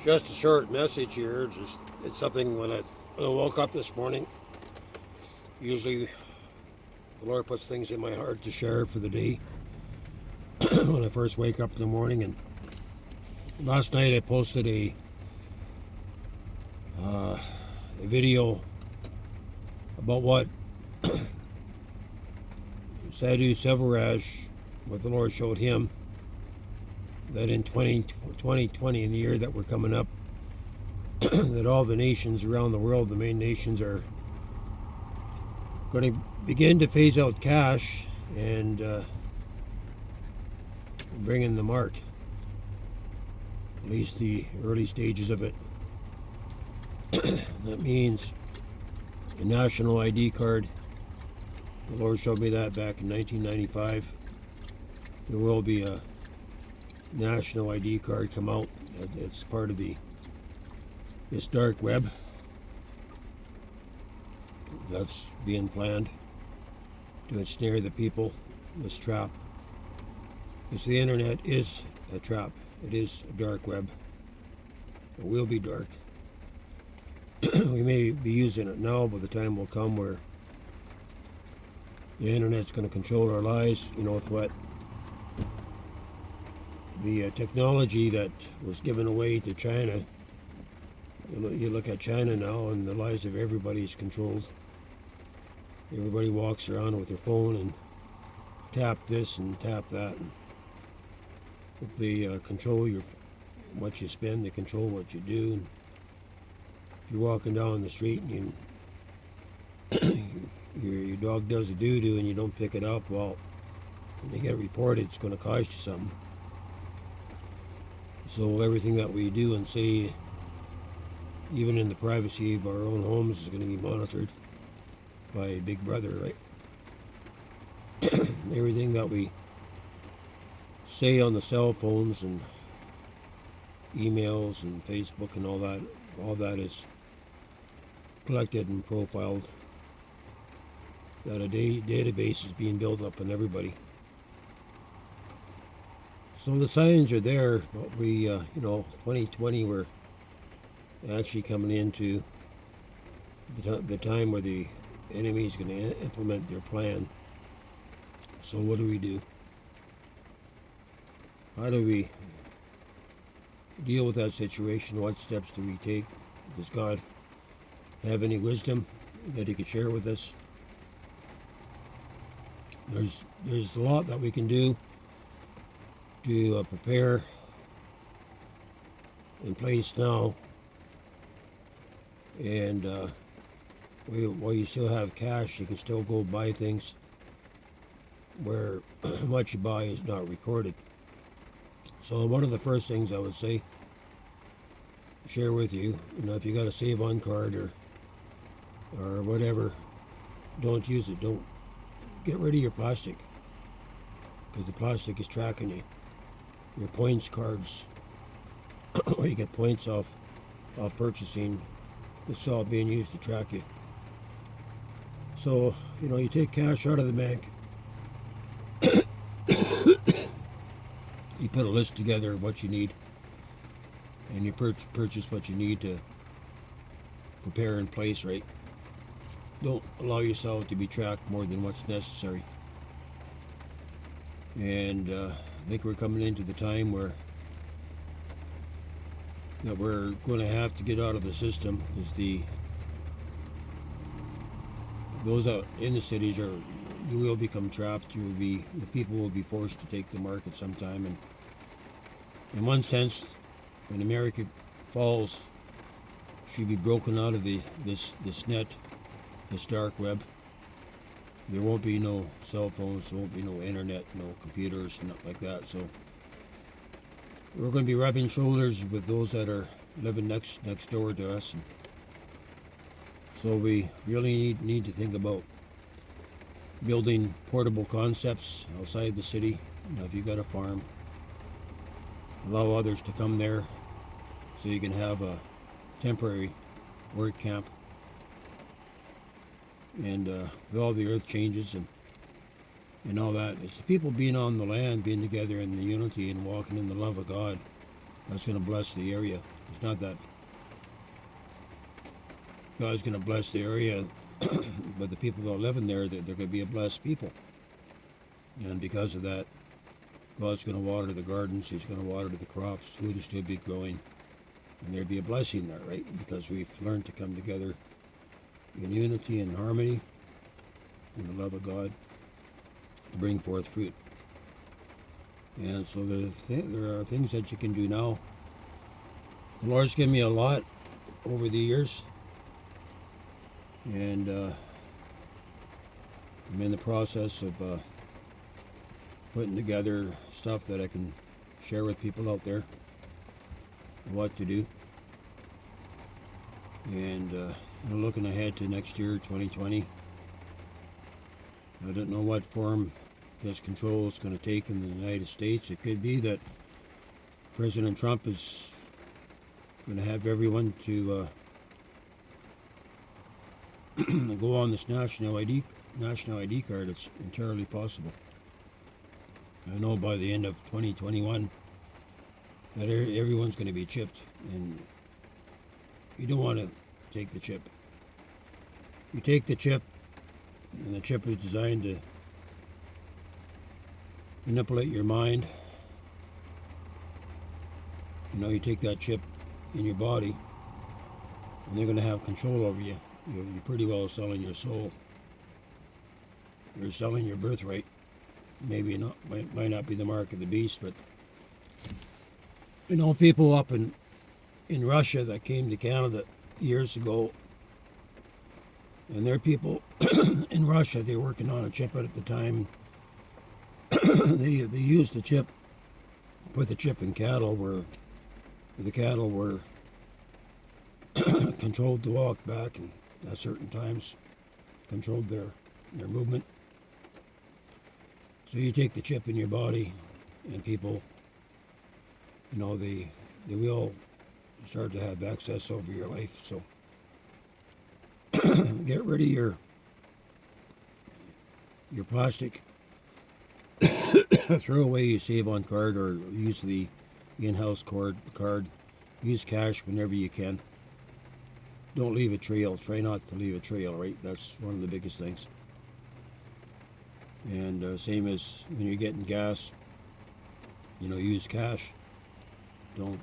Just a short message here. It's something when I woke up this morning. Usually, the Lord puts things in my heart to share for the day when I first wake up in the morning. And last night I posted a video about what Sadhu Selvaraj, what the Lord showed him, that in 2020, in the year that we're coming up, that all the nations around the world, the main nations, are going to begin to phase out cash and bring in the mark, at least the early stages of it. That means a national ID card. The Lord showed me that back in 1995. There will be a national ID card come out. It's part of this dark web that's being planned to ensnare the people. This trap, because the internet is a trap. It is a dark web. It will be dark. We may be using it now, but the time will come where the internet's going to control our lives. You know, with what the technology that was given away to China. You look at China now, and the lives of everybody is controlled. Everybody walks around with their phone and tap this and tap that. They control what you spend. They control what you do. And if you're walking down the street and your dog does a doo-doo and you don't pick it up, well, when they get reported, it's going to cost you something. So everything that we do and say, even in the privacy of our own homes, is going to be monitored by Big Brother, right? Everything that we say on the cell phones and emails and Facebook and all that is collected and profiled. That a database is being built up on everybody. So the signs are there, but we, 2020, we're actually coming into the time where the enemy is going to implement their plan. So what do? How do we deal with that situation? What steps do we take? Does God have any wisdom that He could share with us? There's a lot that we can do to prepare in place now, and while you still have cash, you can still go buy things where what you buy is not recorded. So one of the first things I would say, share with you, if you got a save on card or whatever, don't use it. Don't get rid of your plastic, because the plastic is tracking you. Your points cards, where you get points off purchasing, it's all being used to track you. So, you take cash out of the bank, you put a list together of what you need, and you purchase what you need to prepare in place, right? Don't allow yourself to be tracked more than what's necessary. And I think we're coming into the time where that we're going to have to get out of the system, because those out in the cities you will become trapped. The people will be forced to take the market sometime. And in one sense, when America falls, she'll be broken out of this net, this dark web. There won't be no cell phones, there won't be no internet, no computers, nothing like that. So we're going to be rubbing shoulders with those that are living next door to us. And so we really need to think about building portable concepts outside the city. If you got a farm, allow others to come there so you can have a temporary work camp. And with all the earth changes and all that, it's the people being on the land, being together in the unity and walking in the love of God, that's going to bless the area. It's not that God's going to bless the area, but the people that live in there, they're going to be a blessed people. And because of that, God's going to water the gardens. He's going to water the crops. Food is to be growing. And there'd be a blessing there, right? Because we've learned to come together in unity and harmony in the love of God to bring forth fruit. And so there are things that you can do now. The Lord's given me a lot over the years. And I'm in the process of putting together stuff that I can share with people out there, what to do. And I'm looking ahead to next year, 2020. I don't know what form this control is going to take in the United States. It could be that President Trump is going to have everyone to go on this national ID card. It's entirely possible. I know by the end of 2021 that everyone's going to be chipped, and you don't want to take the chip. You take the chip, and the chip is designed to manipulate your mind. You take that chip in your body, and they're going to have control over you. You're pretty well selling your soul. You're selling your birthright. Maybe not, might not be the mark of the beast, but people up in Russia that came to Canada years ago, and their people in Russia, they were working on a chip at the time. They used the chip, put the chip in cattle where the cattle were controlled to walk back, and at certain times controlled their movement. So you take the chip in your body, and people, they will start to have access over your life. So get rid of your plastic. Throw away your Save-On card, or use the in-house card. Use cash whenever you can. Don't leave a trail. Try not to leave a trail, right? That's one of the biggest things. And same as when you're getting gas, use cash. Don't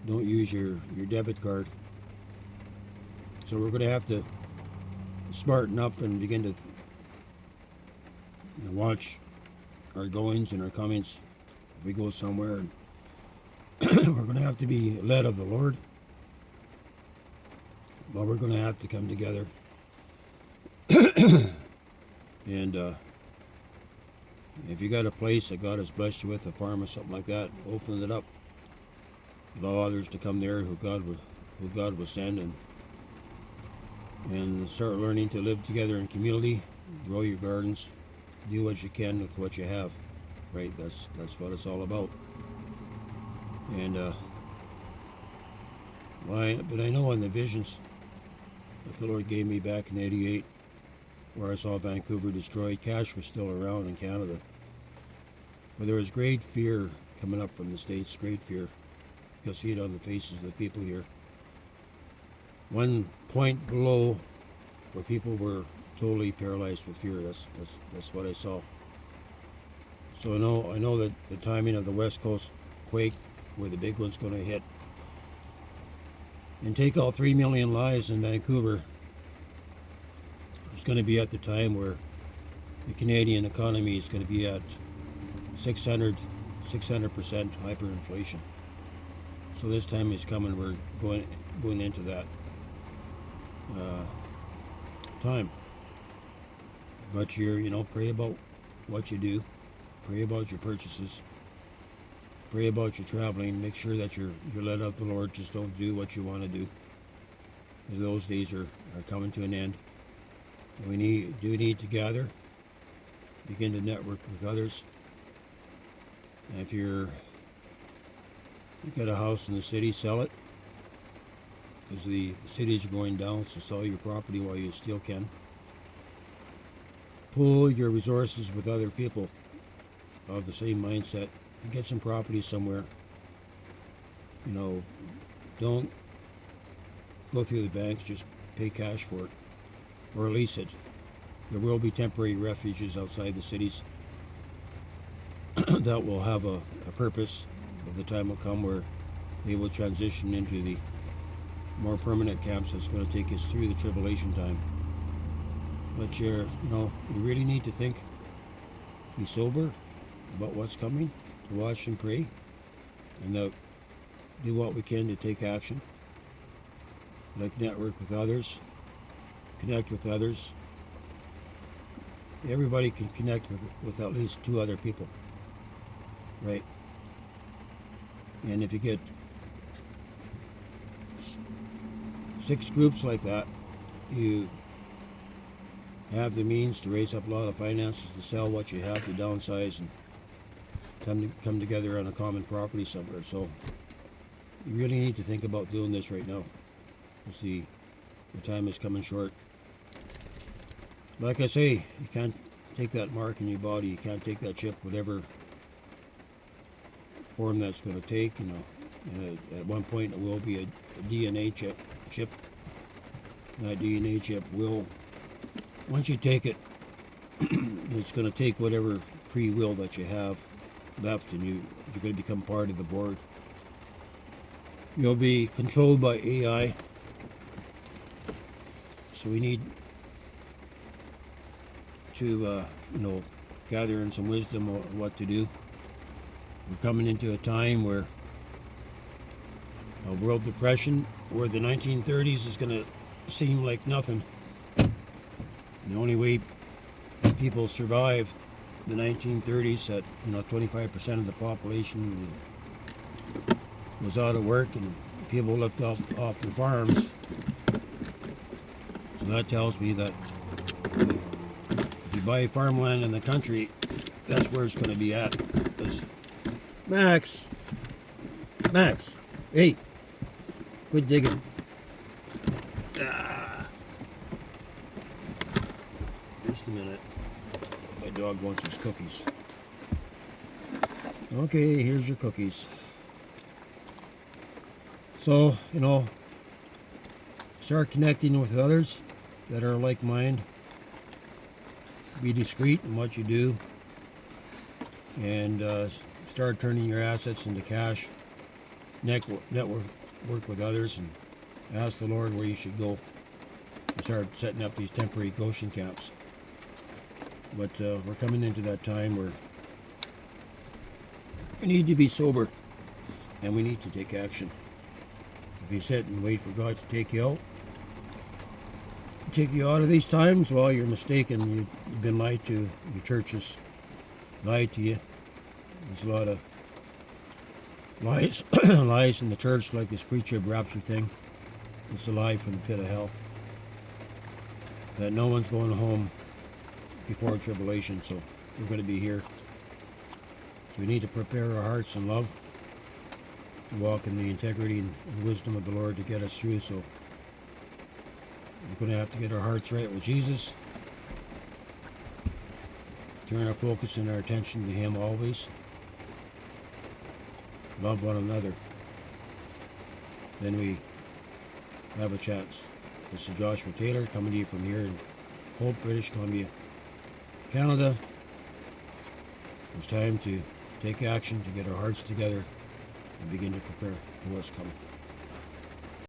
use your debit card. So we're going to have to smarten up and begin to watch our goings and our comings. If we go somewhere, and we're going to have to be led of the Lord. But we're going to have to come together. And if you got a place that God has blessed you with, a farm or something like that, open it up. Allow others to come there who God will send, and start learning to live together in community. Grow your gardens. Do what you can with what you have. Right? That's what it's all about. And but I know in the visions that the Lord gave me back in '88, where I saw Vancouver destroyed, cash was still around in Canada. But there was great fear coming up from the States, great fear. You'll see it on the faces of the people here. One point below where people were totally paralyzed with fear. That's what I saw. So I know that the timing of the West Coast quake, where the big one's going to hit and take all 3 million lives in Vancouver, it's going to be at the time where the Canadian economy is going to be at 600% hyperinflation. So this time is coming. We're going into that time. But pray about what you do, pray about your purchases, pray about your traveling. Make sure that you're led of the Lord. Just don't do what you want to do. Those days are coming to an end. We need to gather, begin to network with others. And if you've got a house in the city, sell it, because the cities are going down. So sell your property while you still can. Pool your resources with other people of the same mindset and get some property somewhere. You know, don't go through the banks, just pay cash for it or lease it. There will be temporary refuges outside the cities that will have a purpose, but the time will come where they will transition into the more permanent camps that's going to take us through the tribulation time. But you really need to think, be sober about what's coming, to watch and pray, and do what we can to take action, like network with others, connect with others. Everybody can connect with at least 2 other people, right? And if you get 6 groups like that, you have the means to raise up a lot of finances to sell what you have, to downsize, and come together on a common property somewhere. So you really need to think about doing this right now, because the time is coming short. Like I say, you can't take that mark in your body. You can't take that chip, whatever form that's going to take. At one point it will be a DNA chip. That DNA chip will, once you take it, it's going to take whatever free will that you have left, and you're going to become part of the Borg. You'll be controlled by AI. So we need to, gather in some wisdom on what to do. We're coming into a time where a world depression, where the 1930s is going to seem like nothing. The only way people survived the 1930s, that 25% of the population was out of work and people lived off the farms. So that tells me that if you buy farmland in the country, that's where it's going to be at. Max, hey, quit digging. Just a minute. My dog wants his cookies. Okay, here's your cookies. So, start connecting with others that are like mind. Be discreet in what you do, and start turning your assets into cash. Work with others, and ask the Lord where you should go, and start setting up these temporary Goshen camps. But we're coming into that time where we need to be sober, and we need to take action. If you sit and wait for God to take you out of these times, well, you're mistaken. You've been lied to. Your church has lied to you. There's a lot of lies in the church, like this pre-trib rapture thing. It's a lie from the pit of hell, that no one's going home before tribulation. So we're going to be here. So we need to prepare our hearts in love, to walk in the integrity and wisdom of the Lord to get us through. So we're going to have to get our hearts right with Jesus, turn our focus and our attention to Him always, love one another. Then we have a chance. This is Joshua Taylor coming to you from here in Hope, British Columbia, Canada. It's time to take action, to get our hearts together and begin to prepare for what's coming.